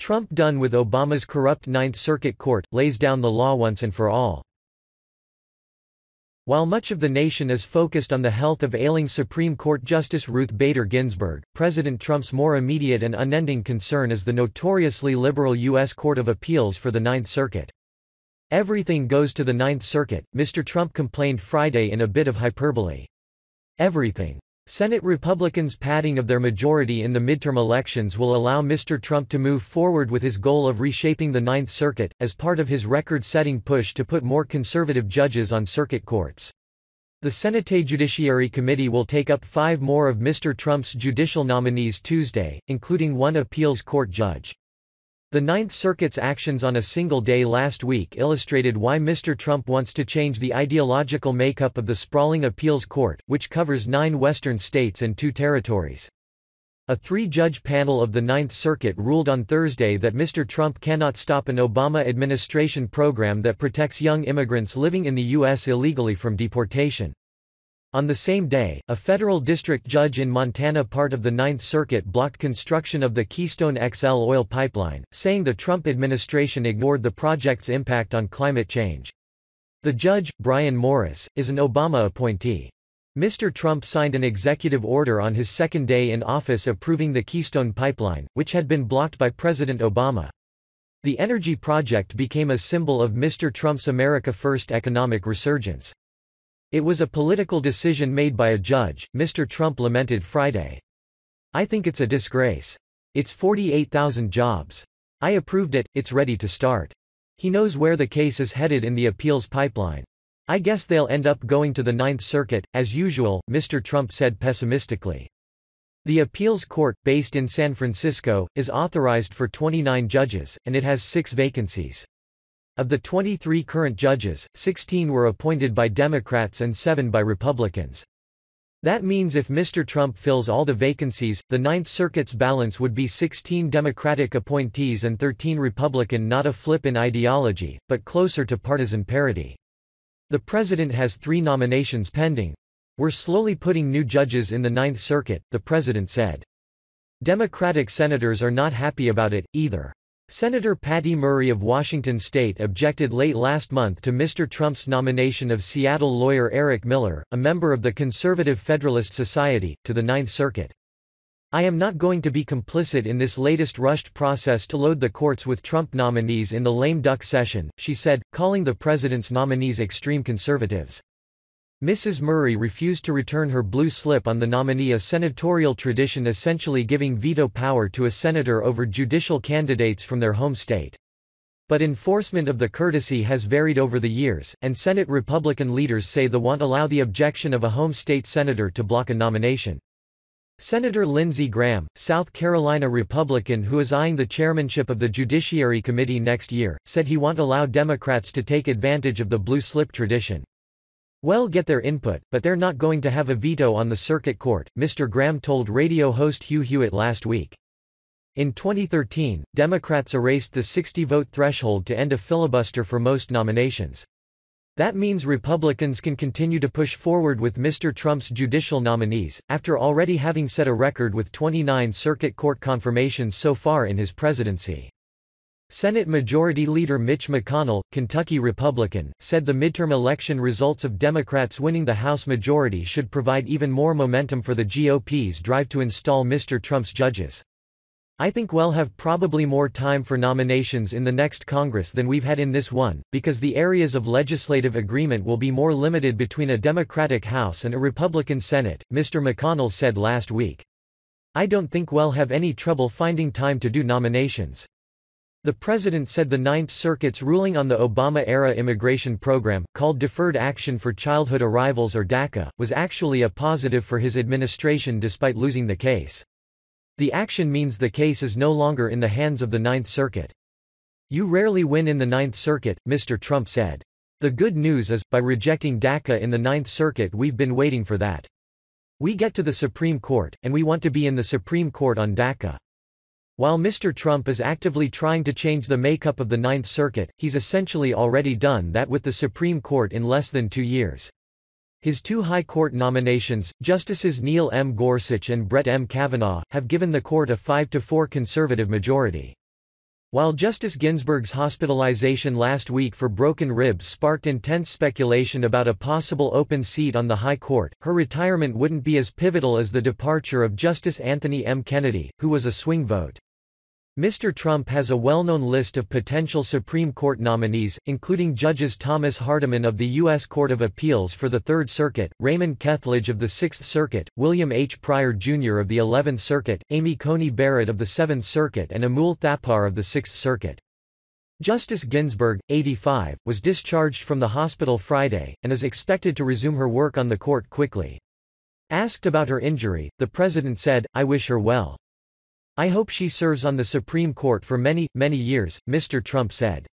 Trump done with Obama's corrupt Ninth Circuit Court, lays down the law once and for all. While much of the nation is focused on the health of ailing Supreme Court Justice Ruth Bader Ginsburg, President Trump's more immediate and unending concern is the notoriously liberal U.S. Court of Appeals for the Ninth Circuit. Everything goes to the Ninth Circuit, Mr. Trump complained Friday in a bit of hyperbole. Everything. Senate Republicans' padding of their majority in the midterm elections will allow Mr. Trump to move forward with his goal of reshaping the Ninth Circuit, as part of his record-setting push to put more conservative judges on circuit courts. The SenateJudiciary Committee will take up 5 more of Mr. Trump's judicial nominees Tuesday, including 1 appeals court judge. The Ninth Circuit's actions on a single day last week illustrated why Mr. Trump wants to change the ideological makeup of the sprawling appeals court, which covers 9 western states and 2 territories. A 3-judge panel of the Ninth Circuit ruled on Thursday that Mr. Trump cannot stop an Obama administration program that protects young immigrants living in the U.S. illegally from deportation. On the same day, a federal district judge in Montana, part of the Ninth Circuit, blocked construction of the Keystone XL oil pipeline, saying the Trump administration ignored the project's impact on climate change. The judge, Brian Morris, is an Obama appointee. Mr. Trump signed an executive order on his second day in office approving the Keystone pipeline, which had been blocked by President Obama. The energy project became a symbol of Mr. Trump's America First economic resurgence. It was a political decision made by a judge, Mr. Trump lamented Friday. I think it's a disgrace. It's 48,000 jobs. I approved it, it's ready to start. He knows where the case is headed in the appeals pipeline. I guess they'll end up going to the Ninth Circuit, as usual, Mr. Trump said pessimistically. The appeals court, based in San Francisco, is authorized for 29 judges, and it has 6 vacancies. Of the 23 current judges, 16 were appointed by Democrats and 7 by Republicans. That means if Mr. Trump fills all the vacancies, the Ninth Circuit's balance would be 16 Democratic appointees and 13 Republican, not a flip in ideology, but closer to partisan parity. The president has 3 nominations pending. We're slowly putting new judges in the Ninth Circuit, the president said. Democratic senators are not happy about it, either. Senator Patty Murray of Washington state objected late last month to Mr. Trump's nomination of Seattle lawyer Eric Miller, a member of the Conservative Federalist Society, to the Ninth Circuit. I am not going to be complicit in this latest rushed process to load the courts with Trump nominees in the lame duck session, she said, calling the president's nominees extreme conservatives. Mrs. Murray refused to return her blue slip on the nominee, a senatorial tradition essentially giving veto power to a senator over judicial candidates from their home state. But enforcement of the courtesy has varied over the years, and Senate Republican leaders say they won't allow the objection of a home state senator to block a nomination. Senator Lindsey Graham, South Carolina Republican who is eyeing the chairmanship of the Judiciary Committee next year, said he won't allow Democrats to take advantage of the blue slip tradition. We'll get their input, but they're not going to have a veto on the circuit court, Mr. Graham told radio host Hugh Hewitt last week. In 2013, Democrats erased the 60-vote threshold to end a filibuster for most nominations. That means Republicans can continue to push forward with Mr. Trump's judicial nominees, after already having set a record with 29 circuit court confirmations so far in his presidency. Senate Majority Leader Mitch McConnell, Kentucky Republican, said the midterm election results of Democrats winning the House majority should provide even more momentum for the GOP's drive to install Mr. Trump's judges. I think we'll have probably more time for nominations in the next Congress than we've had in this one, because the areas of legislative agreement will be more limited between a Democratic House and a Republican Senate, Mr. McConnell said last week. I don't think we'll have any trouble finding time to do nominations. The president said the Ninth Circuit's ruling on the Obama-era immigration program, called Deferred Action for Childhood Arrivals or DACA, was actually a positive for his administration despite losing the case. The action means the case is no longer in the hands of the Ninth Circuit. You rarely win in the Ninth Circuit, Mr. Trump said. The good news is, by rejecting DACA in the Ninth Circuit, we've been waiting for that. We get to the Supreme Court, and we want to be in the Supreme Court on DACA. While Mr. Trump is actively trying to change the makeup of the Ninth Circuit, he's essentially already done that with the Supreme Court in less than 2 years. His 2 high court nominations, Justices Neil M. Gorsuch and Brett M. Kavanaugh, have given the court a 5-4 conservative majority. While Justice Ginsburg's hospitalization last week for broken ribs sparked intense speculation about a possible open seat on the High Court, her retirement wouldn't be as pivotal as the departure of Justice Anthony M. Kennedy, who was a swing vote. Mr. Trump has a well-known list of potential Supreme Court nominees, including Judges Thomas Hardiman of the U.S. Court of Appeals for the Third Circuit, Raymond Kethledge of the Sixth Circuit, William H. Pryor Jr. of the 11th Circuit, Amy Coney Barrett of the Seventh Circuit and Amul Thapar of the Sixth Circuit. Justice Ginsburg, 85, was discharged from the hospital Friday, and is expected to resume her work on the court quickly. Asked about her injury, the president said, "I wish her well. I hope she serves on the Supreme Court for many, many years," Mr. Trump said.